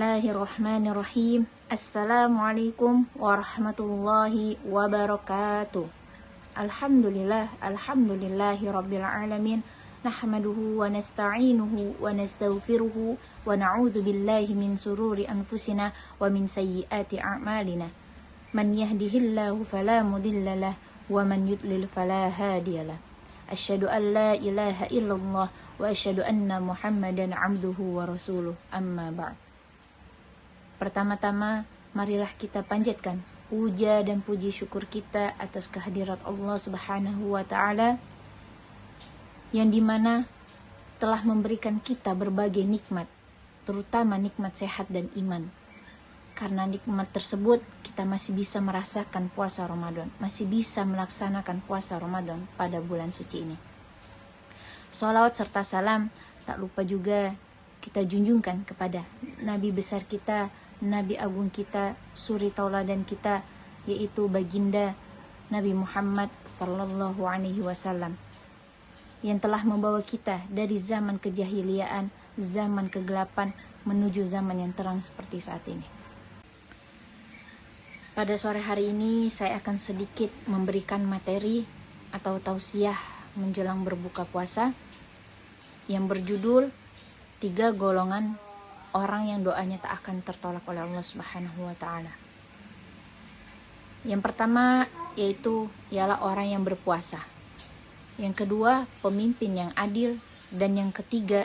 Bismillahirrahmanirrahim. Assalamualaikum warahmatullahi wabarakatuh. Alhamdulillahi rabbil alamin. Nahmaduhu wa nasta'inuhu wa nastaghfiruhu wa na'udzu billahi min sururi anfusina wa min sayyiati a'malina. Man yahdihillahu fala mudilla lahu wa man yudlil fala hadiyalah. Asyhadu an la ilaha illallah wa asyhadu anna Muhammadan abduhu wa rasuluh. Amma ba'd. Pertama-tama, marilah kita panjatkan puja dan puji syukur kita atas kehadirat Allah Subhanahu wa Ta'ala, yang dimana telah memberikan kita berbagai nikmat, terutama nikmat sehat dan iman. Karena nikmat tersebut, kita masih bisa merasakan puasa Ramadan, masih bisa melaksanakan puasa Ramadan pada bulan suci ini. Sholawat serta salam tak lupa juga kita junjungkan kepada Nabi besar kita, Nabi agung kita, suri tauladan kita, yaitu baginda Nabi Muhammad sallallahu alaihi wasallam, yang telah membawa kita dari zaman kejahiliaan, zaman kegelapan menuju zaman yang terang seperti saat ini. Pada sore hari ini saya akan sedikit memberikan materi atau tausiah menjelang berbuka puasa yang berjudul 3 golongan orang yang doanya tak akan tertolak oleh Allah Subhanahu wa Ta'ala. Yang pertama yaitu ialah orang yang berpuasa. Yang kedua, pemimpin yang adil. Dan yang ketiga,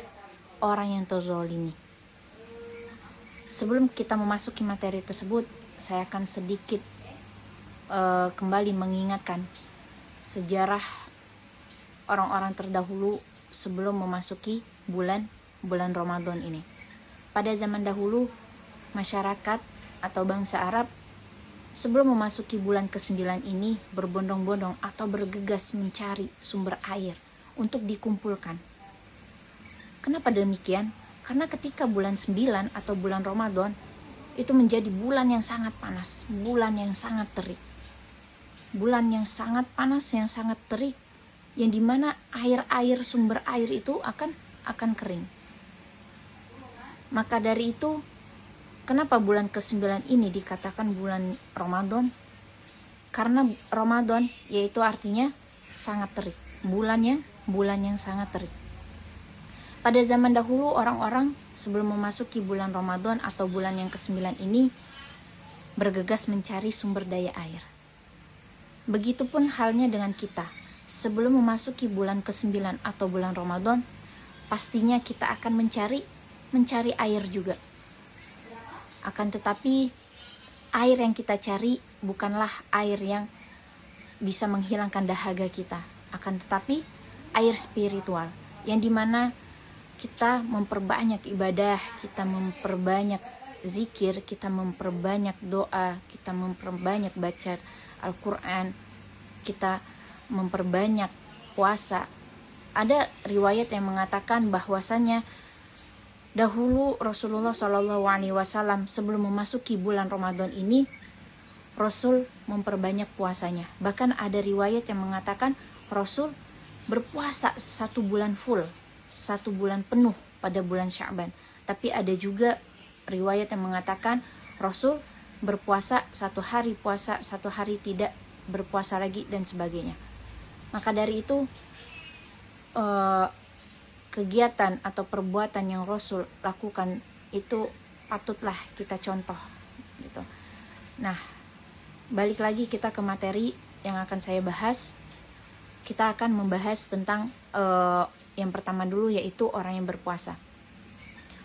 orang yang terzalimi. Sebelum kita memasuki materi tersebut, saya akan sedikit kembali mengingatkan sejarah orang-orang terdahulu sebelum memasuki bulan Ramadan ini. Pada zaman dahulu, masyarakat atau bangsa Arab sebelum memasuki bulan ke-9 ini berbondong-bondong atau bergegas mencari sumber air untuk dikumpulkan. Kenapa demikian? Karena ketika bulan 9 atau bulan Ramadan itu menjadi bulan yang sangat panas, bulan yang sangat terik. Bulan yang sangat panas, yang sangat terik, yang dimana air-air, sumber air itu akan kering. Maka dari itu, kenapa bulan ke-9 ini dikatakan bulan Ramadan? Karena Ramadan yaitu artinya sangat terik. Bulan yang sangat terik. Pada zaman dahulu orang-orang sebelum memasuki bulan Ramadan atau bulan yang ke-9 ini bergegas mencari sumber daya air. Begitupun halnya dengan kita. Sebelum memasuki bulan ke-9 atau bulan Ramadan, pastinya kita akan mencari air juga. Akan tetapi air yang kita cari bukanlah air yang bisa menghilangkan dahaga kita, akan tetapi air spiritual, yang dimana kita memperbanyak ibadah, kita memperbanyak zikir, kita memperbanyak doa, kita memperbanyak baca Al-Quran, kita memperbanyak puasa. Ada riwayat yang mengatakan bahwasannya dahulu Rasulullah SAW sebelum memasuki bulan Ramadan ini, Rasul memperbanyak puasanya. Bahkan ada riwayat yang mengatakan Rasul berpuasa 1 bulan full, 1 bulan penuh pada bulan Sya'ban. Tapi ada juga riwayat yang mengatakan Rasul berpuasa 1 hari puasa, 1 hari tidak berpuasa lagi, dan sebagainya. Maka dari itu, kegiatan atau perbuatan yang Rasul lakukan itu patutlah kita contoh gitu. Nah, balik lagi kita ke materi yang akan saya bahas. Kita akan membahas tentang yang pertama dulu, yaitu orang yang berpuasa.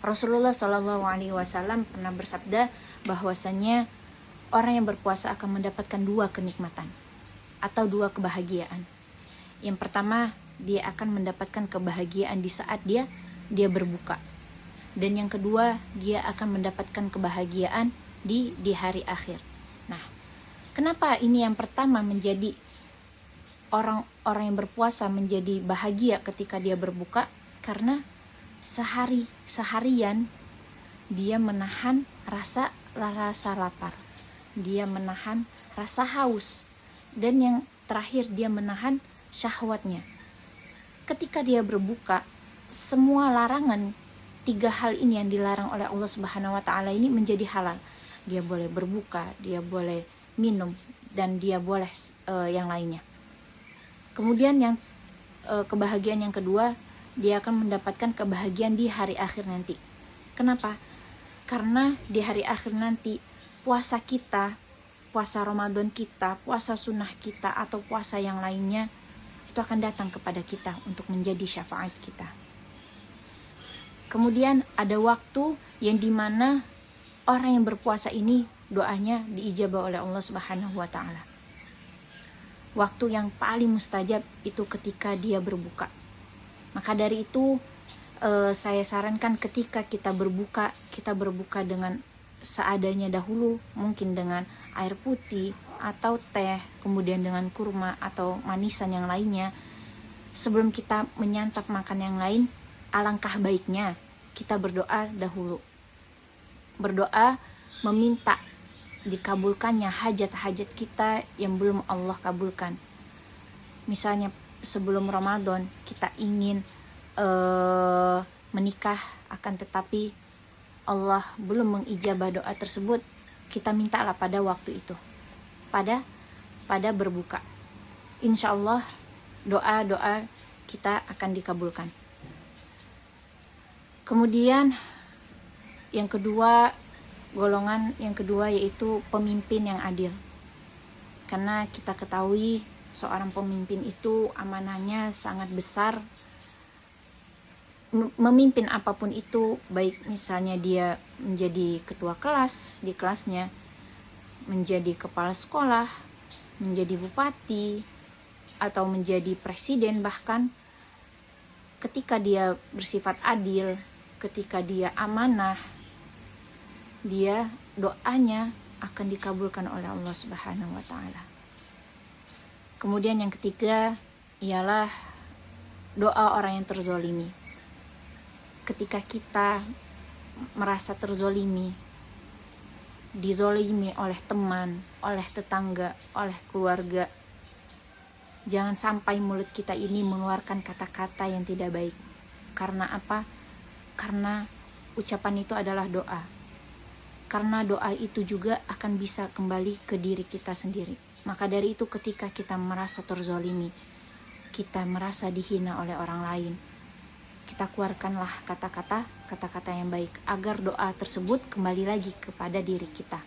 Rasulullah SAW pernah bersabda bahwasannya orang yang berpuasa akan mendapatkan 2 kenikmatan atau 2 kebahagiaan. Yang pertama, dia akan mendapatkan kebahagiaan di saat dia berbuka. Dan yang kedua, dia akan mendapatkan kebahagiaan di hari akhir. Nah, kenapa ini yang pertama menjadi orang yang berpuasa menjadi bahagia ketika dia berbuka? Karena seharian dia menahan rasa lapar, dia menahan rasa haus, dan yang terakhir dia menahan syahwatnya. Ketika dia berbuka, semua larangan tiga hal ini yang dilarang oleh Allah Subhanahu wa taala ini menjadi halal. Dia boleh berbuka, dia boleh minum, dan dia boleh yang lainnya. Kemudian yang kebahagiaan yang kedua, dia akan mendapatkan kebahagiaan di hari akhir nanti. Kenapa? Karena di hari akhir nanti puasa kita, puasa Ramadan kita, puasa sunnah kita, atau puasa yang lainnya itu akan datang kepada kita untuk menjadi syafaat kita. Kemudian ada waktu yang dimana orang yang berpuasa ini doanya diijabah oleh Allah Subhanahu wa taala. Waktu yang paling mustajab itu ketika dia berbuka. Maka dari itu saya sarankan ketika kita berbuka dengan seadanya dahulu, mungkin dengan air putih atau teh, kemudian dengan kurma atau manisan yang lainnya. Sebelum kita menyantap makan yang lain, alangkah baiknya kita berdoa dahulu. Berdoa meminta dikabulkannya hajat-hajat kita yang belum Allah kabulkan. Misalnya sebelum Ramadan kita ingin menikah, akan tetapi Allah belum mengijabah doa tersebut, kita mintalah pada waktu itu, pada berbuka. Insya Allah doa-doa kita akan dikabulkan. Kemudian golongan yang kedua yaitu pemimpin yang adil. Karena kita ketahui seorang pemimpin itu amanahnya sangat besar. Memimpin apapun itu, baik misalnya dia menjadi ketua kelas di kelasnya, menjadi kepala sekolah, menjadi bupati, atau menjadi presiden bahkan, ketika dia bersifat adil, ketika dia amanah, dia doanya akan dikabulkan oleh Allah Subhanahu wa taala. Kemudian yang ketiga ialah doa orang yang terzolimi. Ketika kita merasa terzolimi, dizolimi oleh teman, oleh tetangga, oleh keluarga, jangan sampai mulut kita ini mengeluarkan kata-kata yang tidak baik. Karena apa? Karena ucapan itu adalah doa. Karena doa itu juga akan bisa kembali ke diri kita sendiri. Maka dari itu ketika kita merasa terzolimi, kita merasa dihina oleh orang lain, kita keluarkanlah kata-kata yang baik agar doa tersebut kembali lagi kepada diri kita.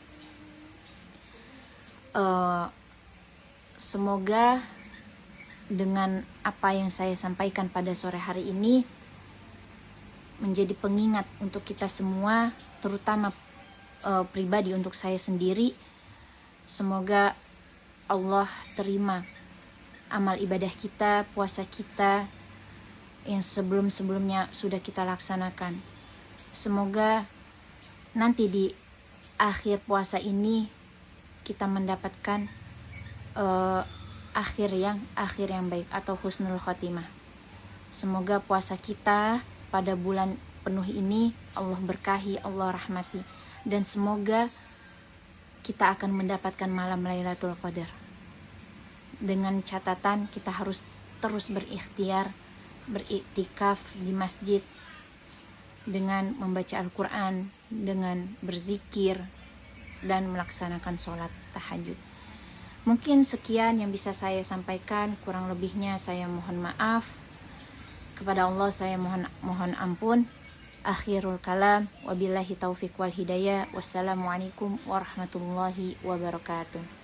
Semoga dengan apa yang saya sampaikan pada sore hari ini menjadi pengingat untuk kita semua, terutama pribadi untuk saya sendiri. Semoga Allah terima amal ibadah kita, puasa kita yang sebelum-sebelumnya sudah kita laksanakan. Semoga nanti di akhir puasa ini kita mendapatkan akhir yang baik atau husnul khotimah. Semoga puasa kita pada bulan penuh ini Allah berkahi, Allah rahmati, dan semoga kita akan mendapatkan malam Lailatul Qadar. Dengan catatan kita harus terus berikhtiar, beriktikaf di masjid dengan membaca Al-Quran, dengan berzikir dan melaksanakan sholat tahajud. Mungkin sekian yang bisa saya sampaikan, kurang lebihnya saya mohon maaf. Kepada Allah saya mohon ampun. Akhirul kalam, wabillahi taufiq wal hidayah. Wassalamualaikum warahmatullahi wabarakatuh.